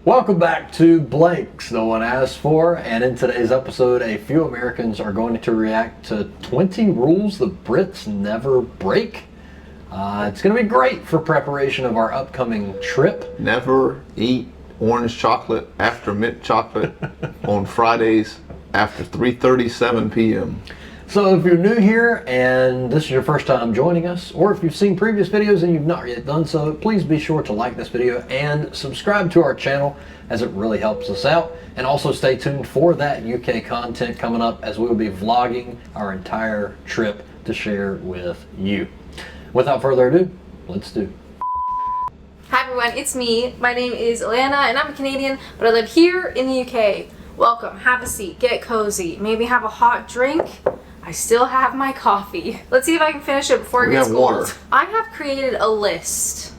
Welcome back to Blanks No One Asked For, and in today's episode, a few Americans are going to react to 20 rules the Brits never break. It's going to be great for preparation of our upcoming trip. Never eat orange chocolate after mint chocolate on Fridays after 3:37 p.m. So if you're new here and this is your first time joining us, or if you've seen previous videos and you've not yet done so, please be sure to like this video and subscribe to our channel, as it really helps us out. And also stay tuned for that UK content coming up, as we will be vlogging our entire trip to share with you. Without further ado, let's do. Hi everyone, it's me. My name is Alana and I'm a Canadian, but I live here in the UK. Welcome, have a seat, get cozy, maybe have a hot drink. I still have my coffee. Let's see if I can finish it before it gets cold. I have created a list,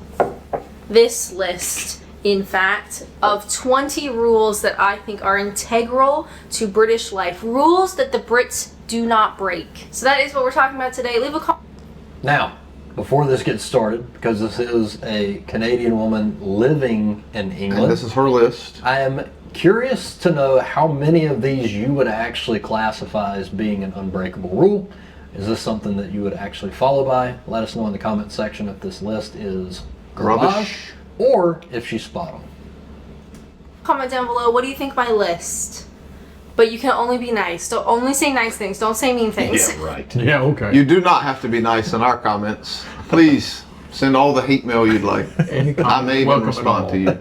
this list, in fact, of 20 rules that I think are integral to British life. Rules that the Brits do not break. So that is what we're talking about today. Leave a comment. Now, before this gets started, because this is a Canadian woman living in England. And this is her list. I am curious to know how many of these you would actually classify as being an unbreakable rule. Is this something that you would actually follow by? Let us know in the comment section if this list is Rubbish or if she's spot on. Comment down below, what do you think of my list? But you can only be nice. Don't only say nice things. Don't say mean things. Yeah, right. Yeah, okay. You do not have to be nice in our comments. Please send all the hate mail you'd like. I may even respond to you.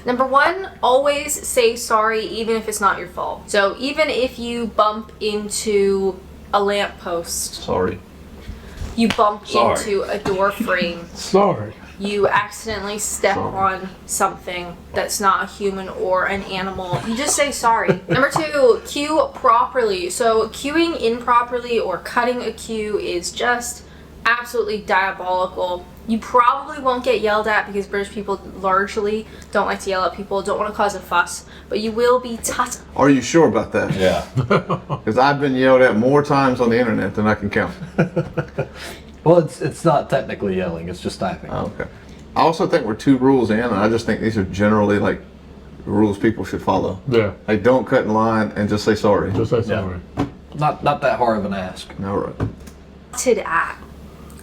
Number one, always say sorry even if it's not your fault. So even if you bump into a lamppost, Sorry. you bump into a door frame, Sorry. you accidentally step on something that's not a human or an animal, you just say sorry. Number two, cue properly. So queuing improperly or cutting a queue is just absolutely diabolical. You probably won't get yelled at because British people largely don't like to yell at people, don't want to cause a fuss, but you will be tut. Are you sure about that? Yeah. Because I've been yelled at more times on the internet than I can count. Well, it's not technically yelling, it's just typing. Oh, okay. I also think we're 2 rules in, and I just think these are generally like rules people should follow. Yeah. Like, don't cut in line and just say sorry. Just say sorry. Not that hard of an ask. All right. At,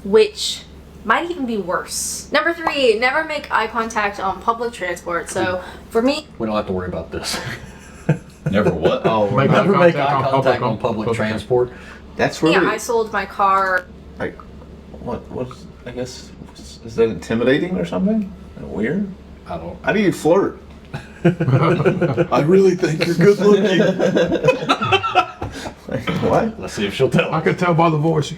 which might even be worse. Number 3, never make eye contact on public transport. So for me, We don't have to worry about this. Never what? Oh, Make Never make eye on contact on public transport. that's really yeah, I sold my car. like what's I guess is that intimidating or something? Weird. I don't. How do you flirt? I really think you're good looking. Like, what? Let's see if she'll tell. I could tell by the voice.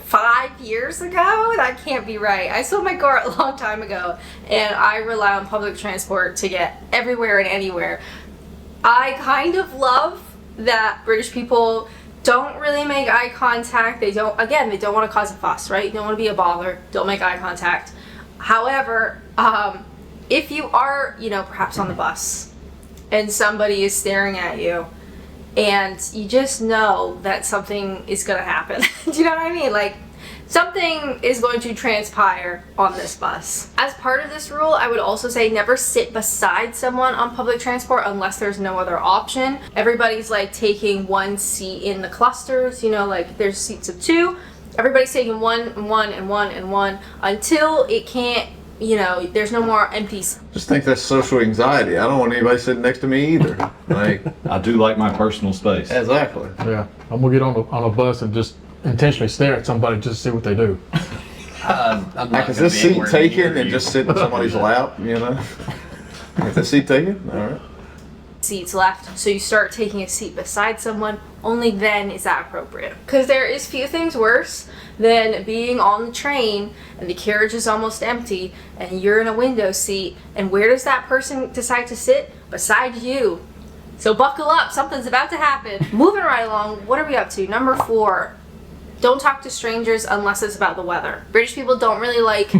5 years ago? That can't be right. I sold my car a long time ago, and I rely on public transport to get everywhere and anywhere. I kind of love that British people don't really make eye contact. They don't want to cause a fuss, right? You don't want to be a bother. Don't make eye contact. However, if you are, perhaps on the bus and somebody is staring at you, and you just know that something is going to happen. Do you know what I mean? Like, something is going to transpire on this bus. As part of this rule, I would also say never sit beside someone on public transport unless there's no other option. Everybody's like taking one seat in the clusters, like there's seats of 2. Everybody's taking one and one and one and one until it can't, there's no more empty seats. Just think that's social anxiety. I don't want anybody sitting next to me either. Like, I do like my personal space. exactly. Yeah. I'm gonna get on a bus and just intentionally stare at somebody just to see what they do. I'm not Like, is gonna this be seat anywhere taken near and you. just sit in somebody's lap? Is this seat taken? All right. Seats left, so you start taking a seat beside someone. Only then is that appropriate, because there is few things worse than being on the train and the carriage is almost empty and you're in a window seat, and where does that person decide to sit? Beside you. So buckle up, something's about to happen. Moving right along, what are we up to? Number 4, don't talk to strangers unless it's about the weather. British people don't really like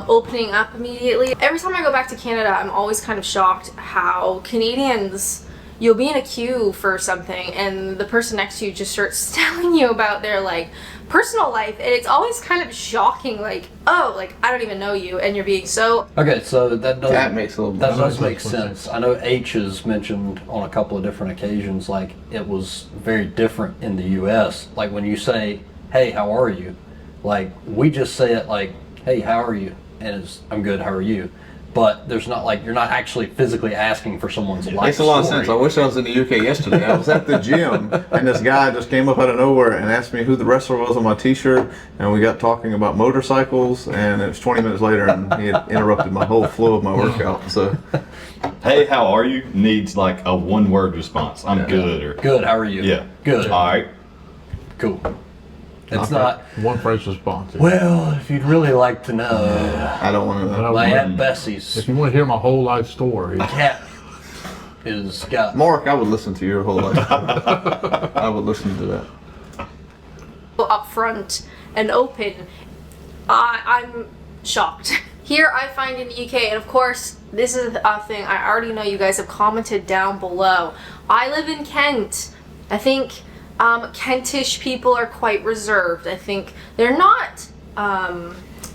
opening up immediately. Every time I go back to Canada, I'm always kind of shocked how Canadians, you'll be in a queue for something and the person next to you just starts telling you about their like personal life, and it's always kind of shocking, like, oh, like, I don't even know you, and you're being so... Okay, so that makes a little that does sense. make sense. I know H has mentioned on a couple of different occasions, like, it was very different in the U.S. Like, when you say, hey, how are you? Like, we just say it like, hey, how are you? And it's, I'm good, how are you? But there's not, like, you're not actually physically asking for someone's life Makes a lot of story. sense. I wish I was in the UK yesterday. I was at the gym, and this guy just came up out of nowhere and asked me who the wrestler was on my T-shirt, and we got talking about motorcycles, and it was 20 minutes later, and he had interrupted my whole flow of my workout. So, Hey, how are you? Needs like a one-word response. I'm good. Or Good, how are you? yeah. Good. All right. Cool. It's not, One phrase response. well, if you'd really like to know, I don't want to know. my Aunt Bessie's If you want to hear my whole life story, cat is got... Mark, I would listen to your whole life. I would listen to that. upfront and open, I'm shocked. Here I find in the UK, and of course, this is a thing I already know you guys have commented down below. I live in Kent. I think Kentish people are quite reserved. I think they're not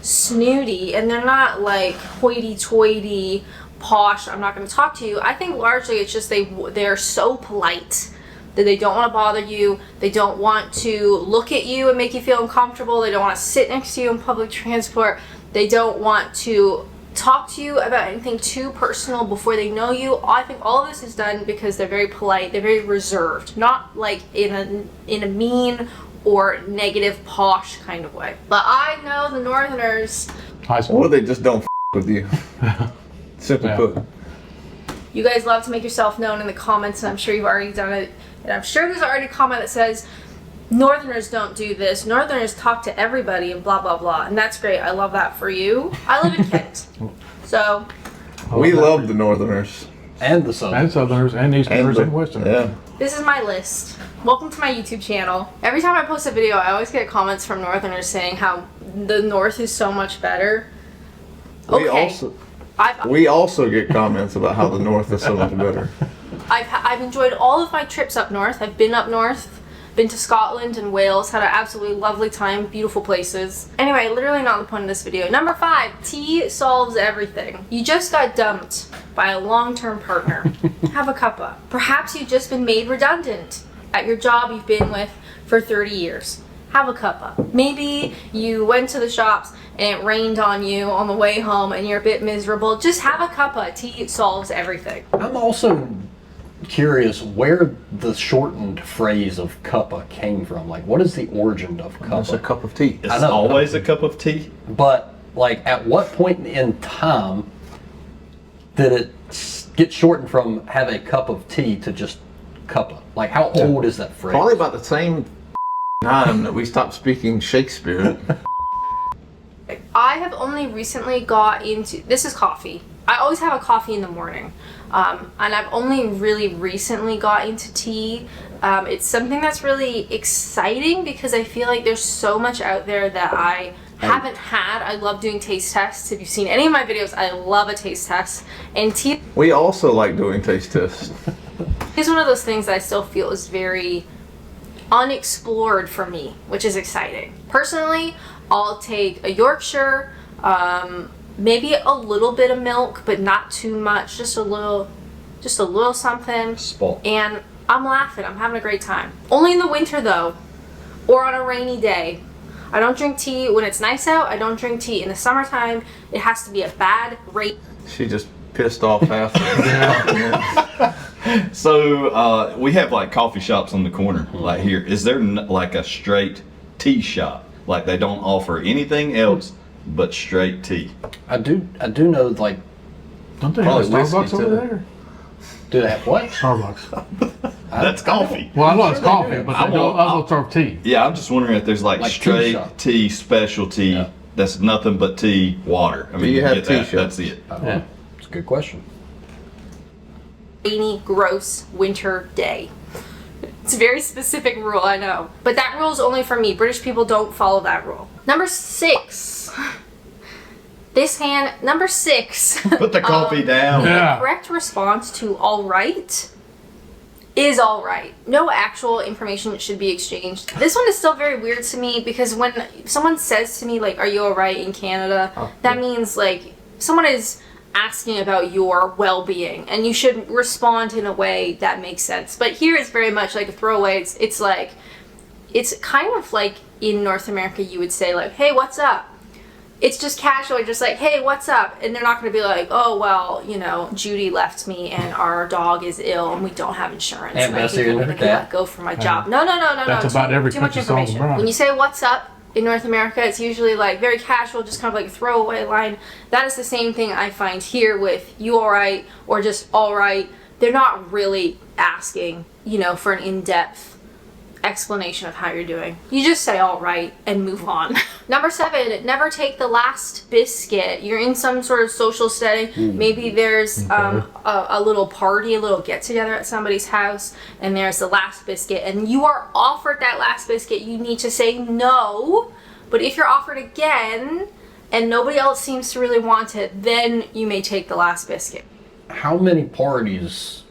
snooty, and they're not like hoity-toity, posh, I'm not going to talk to you. I think largely it's just they're so polite that they don't want to bother you. They don't want to look at you and make you feel uncomfortable. They don't want to sit next to you in public transport. They don't want to talk to you about anything too personal before they know you. I think all of this is done because they're very polite, they're very reserved, not like in a mean or negative posh kind of way. But I know the Northerners, high Or school. they just don't with you. Simply Yeah. put. you guys love to make yourself known in the comments, and I'm sure you've already done it. And I'm sure there's already a comment that says, Northerners don't do this. Northerners talk to everybody and blah, blah, blah. And that's great. I love that for you. I live in Kent. So, We love the Northerners. And the Southern. And Southerners, and Easterners, and Westerners. Yeah. this is my list. Welcome to my YouTube channel. Every time I post a video, I always get comments from Northerners saying how the North is so much better. We also get comments about how the North is so much better. I've enjoyed all of my trips up north. I've been up north, been to Scotland and Wales, had an absolutely lovely time, beautiful places. Anyway, literally not the point of this video. Number 5, tea solves everything. You just got dumped by a long-term partner. Have a cuppa. Perhaps you've just been made redundant at your job you've been with for 30 years. Have a cuppa. Maybe you went to the shops and it rained on you on the way home and you're a bit miserable. Just have a cuppa. Tea solves everything. I'm also curious where the shortened phrase of cuppa came from. Like, what is the origin of That's a cuppa? cup of tea. It's I know. always a cup of tea. But, like, at what point in time did it get shortened from have a cup of tea to just cuppa? Like, how old is that phrase? Probably about the same time that we stopped speaking Shakespeare. I have only recently got into, this is coffee. I always have a coffee in the morning. And I've only really recently got into tea. It's something that's really exciting because I feel like there's so much out there that I haven't had. I love doing taste tests. If you've seen any of my videos, I love a taste test. And tea We also like doing taste tests. is one of those things that I still feel is very unexplored for me, which is exciting. Personally, I'll take a Yorkshire, maybe a little bit of milk, but not too much, just a little something. Spot. And I'm laughing, I'm having a great time. Only in the winter though, or on a rainy day. I don't drink tea when it's nice out. I don't drink tea in the summertime. It has to be a bad rain. She just pissed off half the So we have like coffee shops on the corner, like here. Is there like a straight tea shop? Like they don't offer anything else but straight tea? I do know, like, Don't they have a Probably whiskey, Starbucks over too. there? do they have what? Starbucks. That's coffee. Well, I know it's Sure they coffee, do. but I'm they don't all- also serve tea. Yeah, I'm just wondering if there's like Like tea straight shop. tea, specialty. Yeah. That's nothing but tea, water. I mean, you have get tea that. shops? That's it. Yeah. It's a good question. Rainy, gross winter day. It's a very specific rule, I know. But that rule is only for me. British people don't follow that rule. Number 6. This hand, number 6. Put the coffee down. Yeah. Correct response to all right is all right. No actual information should be exchanged. This one is still very weird to me because when someone says to me like, "Are you all right?" in Canada, that means like someone is asking about your well-being, and you should respond in a way that makes sense. But here it's very much like a throwaway. It's like, it's kind of like in North America you would say like, "Hey, what's up?" It's just casual, just like, "Hey, what's up?" And they're not going to be like, "Oh, well, you know, Judy left me and our dog is ill and we don't have insurance and I think I'm going to get let go from my job." No. That's about every too much country song information. around. When you say "what's up" in North America, it's usually like very casual, just kind of like a throwaway line. That is the same thing I find here with "you all right" or just "all right." They're not really asking, you know, for an in-depth explanation of how you're doing. You just say "all right" and move on. Number 7, never take the last biscuit. You're in some sort of social setting. Maybe there's a little party, a little get together at somebody's house, and there's the last biscuit, and you are offered that last biscuit. You need to say no. But if you're offered again and nobody else seems to really want it, then you may take the last biscuit. How many parties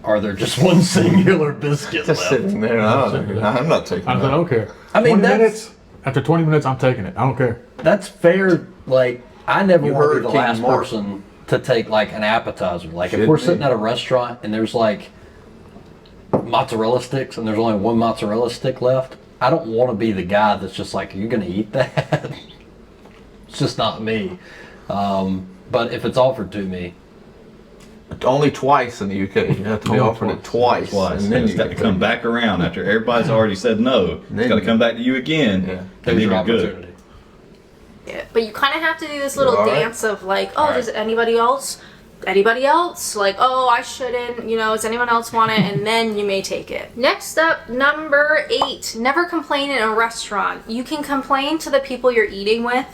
are there just one singular biscuit Just left? sitting there. I'm not taking I that. don't care. I mean, 20 minutes. After 20 minutes, I'm taking it. I don't care. That's fair. Like, I never You want to heard be the King last Mark. person to take like an appetizer. Like, if Should we're be. sitting at a restaurant and there's like mozzarella sticks and there's only one mozzarella stick left, I don't want to be the guy that's just like, "Are you going to eat that?" It's just not me. But if it's offered to me, Only twice in the UK. You have to be Only offered it twice. And then it's got to come back around after everybody's already said no. It's got to come back to you again. Yeah. And there's then your you're good. opportunity. Yeah, but you kind of have to do this little all right? dance of like, "Oh, does anybody else? Anybody else?" Like, "Oh, I shouldn't. You know, does anyone else want it?" And then you may take it. Next up, number 8, never complain in a restaurant. You can complain to the people you're eating with.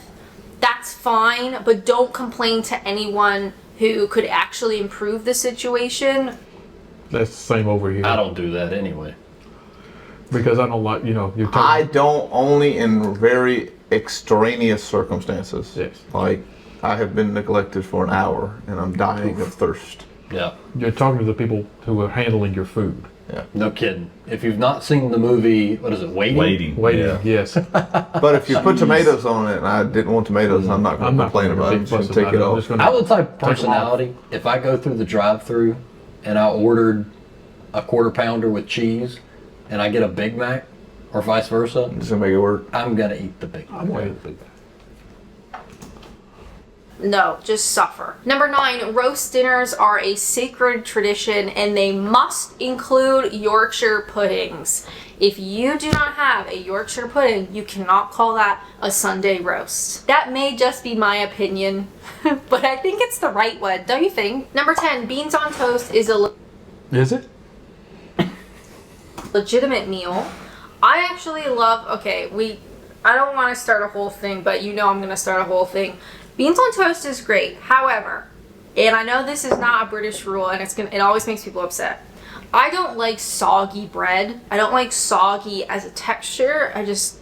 That's fine, but don't complain to anyone who could actually improve the situation. That's the same over here. I don't do that anyway. Because I don't like, you know, you're I talking. don't, only in very extraneous circumstances. Yes. Like, I have been neglected for an hour and I'm dying of thirst. Yeah, You're talking to the people who are handling your food. no kidding. If you've not seen the movie, what is it, Waiting? Waiting, Yeah. yes. But if you put tomatoes on it and I didn't want tomatoes, I'm not going I'm to not complain gonna about it. big Just fuss take about it it. I'm off. just gonna I was the type of take 'em off. personality, if I go through the drive-through and I ordered a quarter pounder with cheese and I get a Big Mac or vice versa, Just gonna make it work. I'm gonna eat the Big Mac. I'm gonna eat the Big Mac. No, just suffer. Number 9, roast dinners are a sacred tradition and they must include Yorkshire puddings. If you do not have a Yorkshire pudding, you cannot call that a Sunday roast. That may just be my opinion, but I think it's the right one, don't you think? Number 10, beans on toast is a Is it? legitimate meal. I actually love, I don't want to start a whole thing, but you know I'm going to start a whole thing. Beans on toast is great. However, and I know this is not a British rule and it always makes people upset. I don't like soggy bread. I don't like soggy as a texture. I just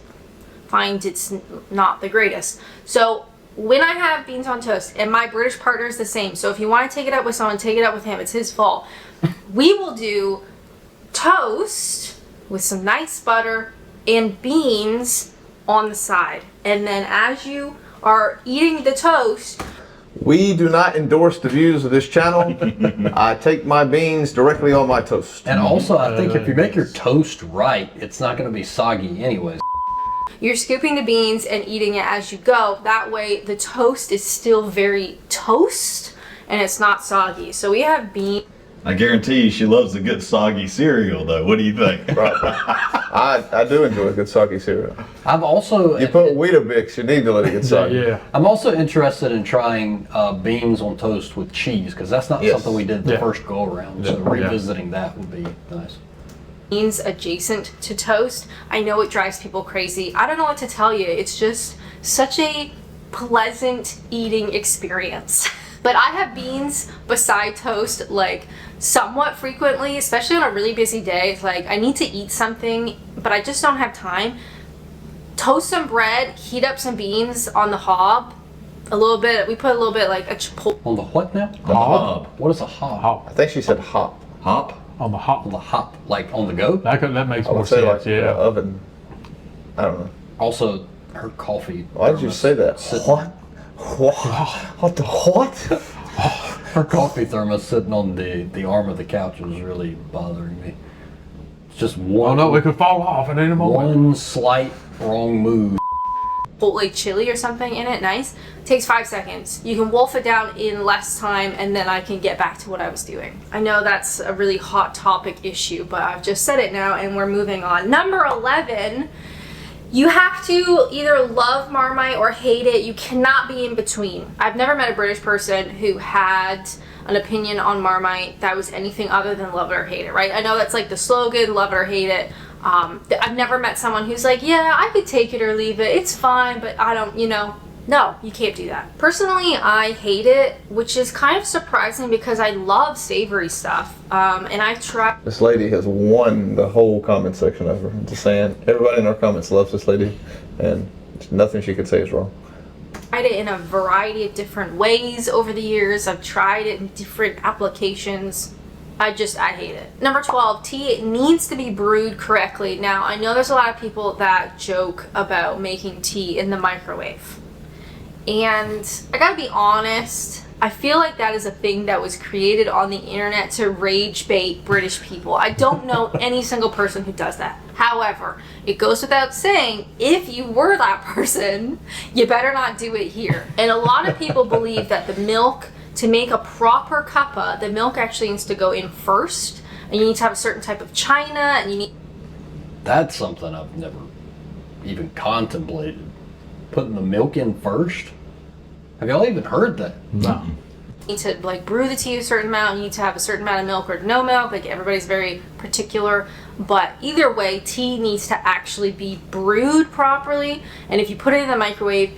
find it's not the greatest. So when I have beans on toast, and my British partner is the same, so if you want to take it up with someone, take it up with him. It's his fault. We will do toast with some nice butter and beans on the side. And then as you are eating the toast, We do not endorse the views of this channel. I take my beans directly on my toast. And also, I think if you make your toast right, it's not gonna be soggy anyways. you're scooping the beans and eating it as you go. That way the toast is still very toast and it's not soggy. So we have beans. I guarantee you she loves a good soggy cereal, though. What do you think? Right. I do enjoy a good soggy cereal. I've also You put Weetabix, you need to let it get soggy. Yeah. I'm also interested in trying beans on toast with cheese because that's not Yes. something we did the Yeah. first go around. So Yeah. revisiting that would be nice. Beans adjacent to toast. I know it drives people crazy. I don't know what to tell you. It's just such a pleasant eating experience. But I have beans beside toast like somewhat frequently, especially on a really busy day. It's like I need to eat something, but I just don't have time. Toast some bread, heat up some beans on the hob. A little bit, we put a little bit like a chipotle. On the what now? Hob. What is a hob? Hop. I think she said hop. Hop? On the hop. On the hop, like on the go. That makes I more would say sense. like Yeah. oven. I don't know. Also, her coffee. Why did you say that? What? What the what? Her coffee thermos sitting on the arm of the couch was really bothering me. It's just Oh one. no, it could fall off at any moment. One slight wrong move. Chipotle chili or something in it, nice. Takes 5 seconds. You can wolf it down in less time, and then I can get back to what I was doing. I know that's a really hot topic issue, but I've just said it now, and we're moving on. Number 11, you have to either love Marmite or hate it. You cannot be in between. I've never met a British person who had an opinion on Marmite that was anything other than love it or hate it, right? I know that's like the slogan, love it or hate it. I've never met someone who's like, yeah, I could take it or leave it. It's fine, but I don't, no, you can't do that. Personally, I hate it, which is kind of surprising because I love savory stuff. And I try. This lady has won the whole comment section over. Just saying, everybody in our comments loves this lady, and nothing she could say is wrong. Tried it in a variety of different ways over the years. I've tried it in different applications. I hate it. Number 12, tea needs to be brewed correctly. Now, I know there's a lot of people that joke about making tea in the microwave. And I gotta be honest, I feel like that is a thing that was created on the internet to rage bait British people. I don't know any single person who does that. However, it goes without saying, if you were that person, you better not do it here. And a lot of people believe that the milk, to make a proper cuppa, the milk actually needs to go in first, and you need to have a certain type of china, and you need... That's something I've never even contemplated. Putting the milk in first? Have y'all even heard that? No. You need to like brew the tea a certain amount, you need to have a certain amount of milk or no milk, like everybody's very particular. But either way, tea needs to actually be brewed properly, and if you put it in the microwave,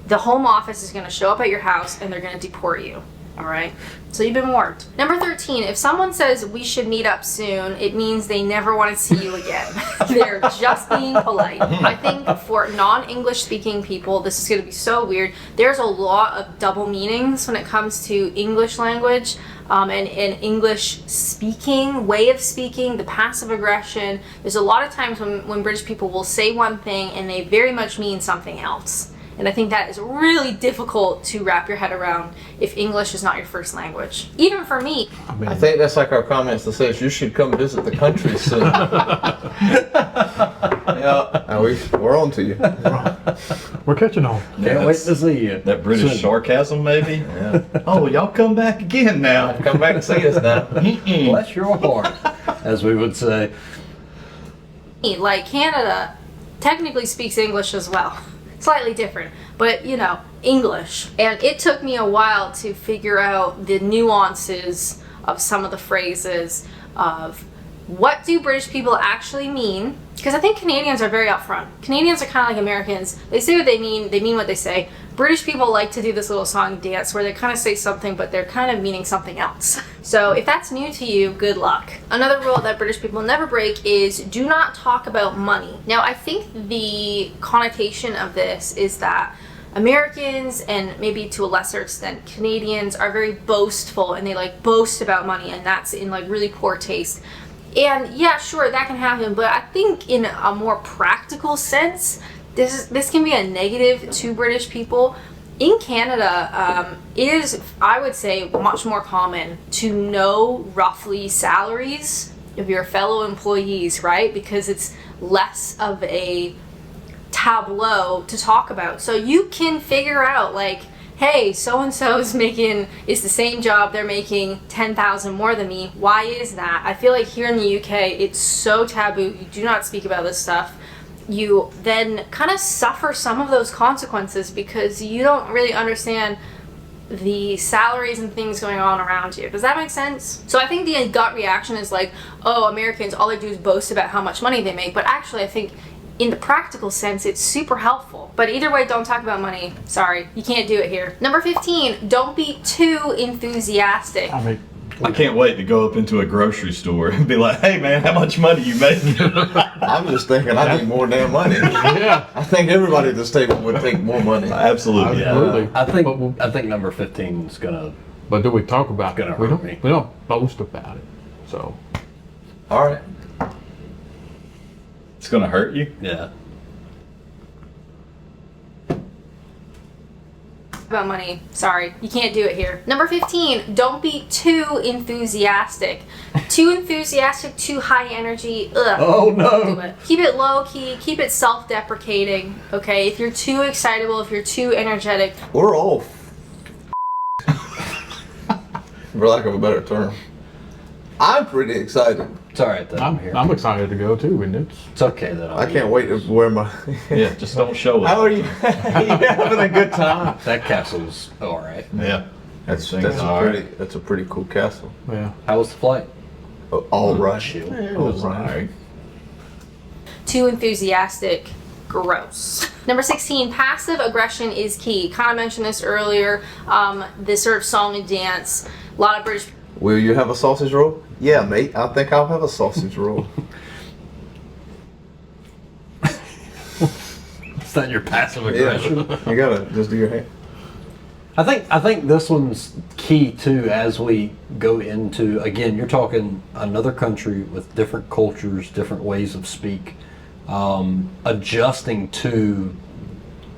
the home office is going to show up at your house and they're going to deport you. All right, so you've been warned. Number 13, if someone says we should meet up soon, it means they never want to see you again. They're just being polite. I think for non-English speaking people, this is going to be so weird. There's a lot of double meanings when it comes to English language and English speaking, way of speaking, the passive aggression. There's a lot of times when British people will say one thing and they very much mean something else. And I think that is really difficult to wrap your head around if English is not your first language. Even for me. I think that's like our comments that says you should come visit the country soon. Yeah, and we're on to you. We're catching on. Can't wait to see you. That British Soon. sarcasm, maybe? Yeah. Oh, y'all come back again now. Come back and see us now. Bless your heart, as we would say. Like Canada technically speaks English as well. Slightly different, but English. And it took me a while to figure out the nuances of some of the phrases of what do British people actually mean, because I think Canadians are very upfront. Canadians are kind of like Americans. They say what they mean what they say. British people like to do this little song and dance where they kind of say something but they're kind of meaning something else. So if that's new to you, good luck. Another rule that British people never break is do not talk about money. Now I think the connotation of this is that Americans and maybe to a lesser extent Canadians are very boastful and they like boast about money, and that's in like really poor taste. And yeah, sure, that can happen, but I think in a more practical sense, this can be a negative to British people. In Canada, it is, I would say, much more common to know roughly salaries of your fellow employees, right? Because it's less of a tableau to talk about. So you can figure out like, hey, so-and-so is the same job, they're making 10,000 more than me. Why is that? I feel like here in the UK, it's so taboo. You do not speak about this stuff. You then kind of suffer some of those consequences because you don't really understand the salaries and things going on around you. Does that make sense? So I think the gut reaction is like, oh, Americans, all they do is boast about how much money they make. But actually, I think in the practical sense, it's super helpful. But either way, don't talk about money. Sorry, you can't do it here. Number 15, don't be too enthusiastic. I can't wait to go up into a grocery store and be like, hey man, how much money you making? I'm just thinking I need more damn money. Yeah. I think everybody at this table would take more money. Absolutely. Absolutely. I think number 15 is gonna. But do we talk about Gonna it? We hurt me. don't boast about it. So All right. It's gonna hurt you. Yeah. About money. Sorry, you can't do it here. Number 15, don't be too enthusiastic. Too enthusiastic, too high energy. Ugh. Oh Don't do no. it. Keep it low key, keep it self-deprecating. Okay, if you're too excitable, if you're too energetic, We're all, for lack of a better term. I'm pretty excited. It's all right though. I'm here. I'm excited to go too, and It's okay that I can't wait to wear my. Yeah, just don't show it. How are you? You having a good time? That castle's all right. Yeah. That's all a pretty cool castle. yeah. How was the flight? All right. Chill. It was All right. alright. too enthusiastic, gross. Number 16, passive aggression is key. Kind of mentioned this earlier. This sort of song and dance. A lot of British. Will you have a sausage roll? Yeah, mate. I think I'll have a sausage roll. Is that your passive aggression? You gotta just do your hand. I think this one's key too as we go into, again, you're talking another country with different cultures, different ways of speak, adjusting to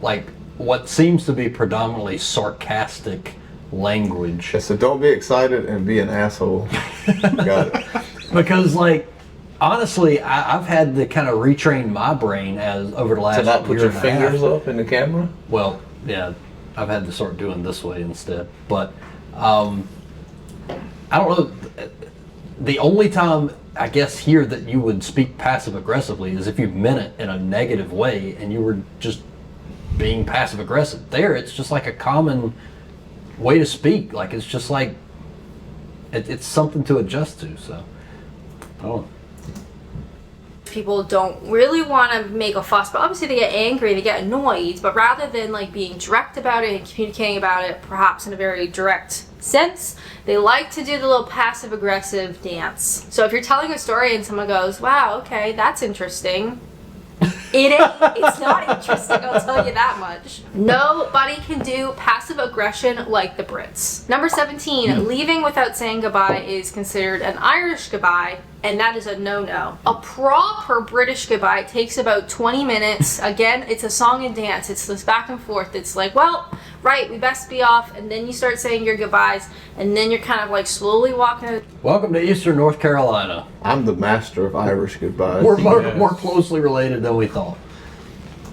like what seems to be predominantly sarcastic language. Yeah, so don't be excited and be an asshole. Got it. Because like honestly, I've had to kind of retrain my brain as over the last To not put year your and a half. fingers up in the camera? Well, yeah, I've had to start doing this way instead. But I don't know. The only time I guess here that you would speak passive aggressively is if you meant it in a negative way and you were just being passive aggressive. There, it's just like a common way to speak. Like it's just like it's something to adjust to. So, oh. People don't really want to make a fuss, but obviously they get angry, they get annoyed, but rather than like being direct about it and communicating about it perhaps in a very direct sense, they like to do the little passive aggressive dance. So if you're telling a story and someone goes, wow, okay, that's interesting, it ain't. It's not interesting, I'll tell you that much. Nobody can do passive aggression like the Brits. Number 17, leaving without saying goodbye is considered an Irish goodbye, and that is a no-no. A proper British goodbye takes about 20 minutes. Again, it's a song and dance. It's this back and forth. It's like, well, right, we best be off, and then you start saying your goodbyes, and then you're kind of like slowly walking. Welcome to Eastern North Carolina. I'm the master of Irish goodbyes. We're more closely related than we thought.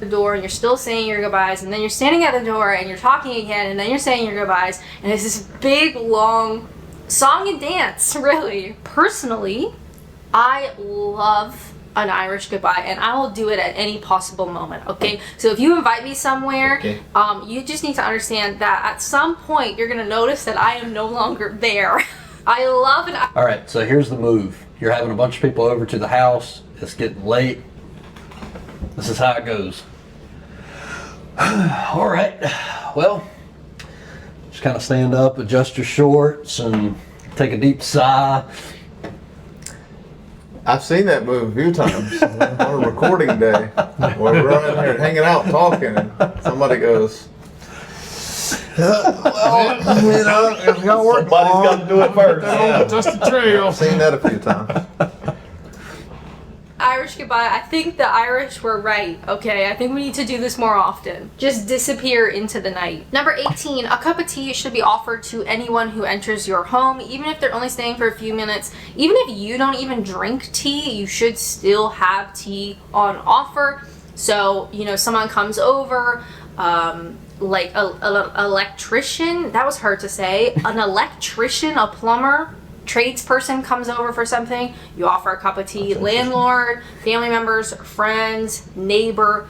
The door, and you're still saying your goodbyes, and then you're standing at the door and you're talking again, and then you're saying your goodbyes, and it's this big long song and dance. Really, personally, I love an Irish goodbye, and I will do it at any possible moment. Okay, so if you invite me somewhere, you just need to understand that at some point you're gonna notice that I am no longer there. I love an. All right, so here's the move. You're having a bunch of people over to the house. It's getting late. This is how it goes. All right. Well, just kind of stand up, adjust your shorts, and take a deep sigh. I've seen that move a few times on a recording day where we're running here hanging out talking and somebody goes, well, you know, it's got to work. Somebody's got to do it first. Just the trail. I've seen that a few times. Irish goodbye. I think the Irish were right, okay? I think we need to do this more often. Just disappear into the night. Number 18, a cup of tea should be offered to anyone who enters your home, even if they're only staying for a few minutes. Even if you don't even drink tea, you should still have tea on offer. So, you know, someone comes over, like an electrician, that was hard to say, an electrician, a plumber, tradesperson comes over for something, you offer a cup of tea. Landlord, family members, friends, neighbor,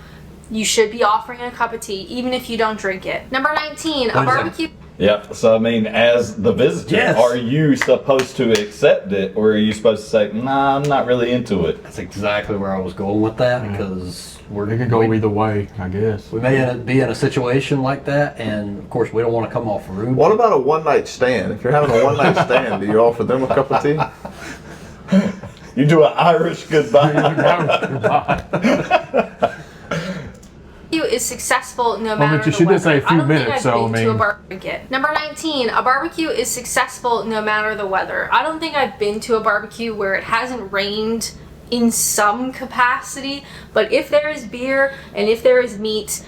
you should be offering a cup of tea even if you don't drink it. Number 19, a barbecue. Yep. So I mean, as the visitor, Yes. are you supposed to accept it, or are you supposed to say, "Nah, I'm not really into it"? That's exactly where I was going with that, because It can go either way, I guess. we may be in a situation like that, and of course we don't want to come off rude. What about a one-night stand? If you're having a one-night stand, do you offer them a cup of tea? You do an Irish goodbye. Is is successful no Well, matter but the she did weather. say a few I don't minutes, think I've so, been I to a mean- barbecue. Number 19, a barbecue is successful no matter the weather. I don't think I've been to a barbecue where it hasn't rained in some capacity, but if there is beer and if there is meat,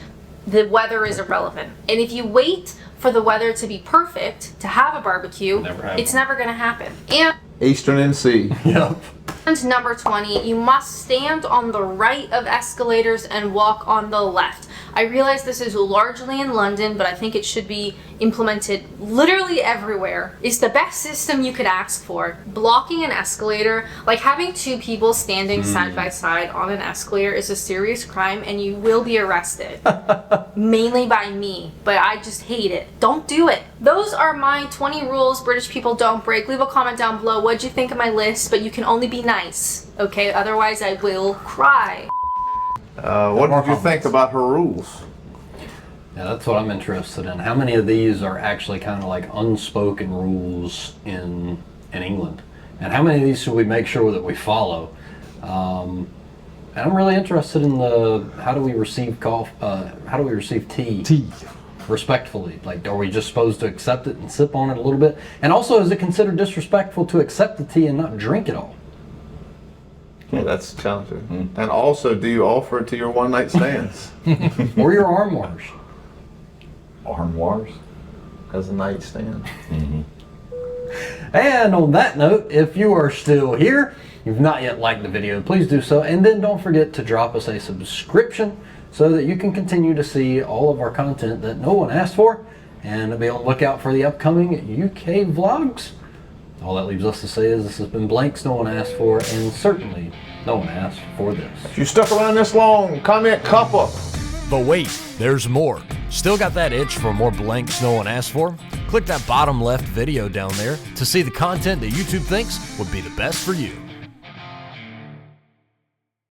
the weather is irrelevant. And if you wait for the weather to be perfect to have a barbecue, it's never going to happen. And Eastern NC. Yep. number 20, you must stand on the right of escalators and walk on the left. I realize this is largely in London, but I think it should be implemented literally everywhere. It's the best system you could ask for. Blocking an escalator, like having two people standing side by side on an escalator, is a serious crime and you will be arrested. Mainly by me, but I just hate it. Don't do it. Those are my 20 rules British people don't break. Leave a comment down below. What'd you think of my list? But you can only be nice, okay? Otherwise I will cry. What did you think about her rules? Yeah, that's what I'm interested in. How many of these are actually kind of like unspoken rules in England? And how many of these should we make sure that we follow? And I'm really interested in the how do we receive tea? Tea. Respectfully. Like, are we just supposed to accept it and sip on it a little bit? And also, is it considered disrespectful to accept the tea and not drink it all? Yeah, that's challenging. And also, do you offer it to your one-night stands Or your armoires? Armoires? as a nightstand? And on that note, if you are still here, you've not yet liked the video, please do so. And then don't forget to drop us a subscription so that you can continue to see all of our content that no one asked for, and be on the lookout for the upcoming UK vlogs. All that leaves us to say is this has been Blanks No One Asked For, and certainly no one asked for this. If you stuck around this long, comment cuppa. But wait, there's more. Still got that itch for more blanks no one asked for? Click that bottom left video down there to see the content that YouTube thinks would be the best for you.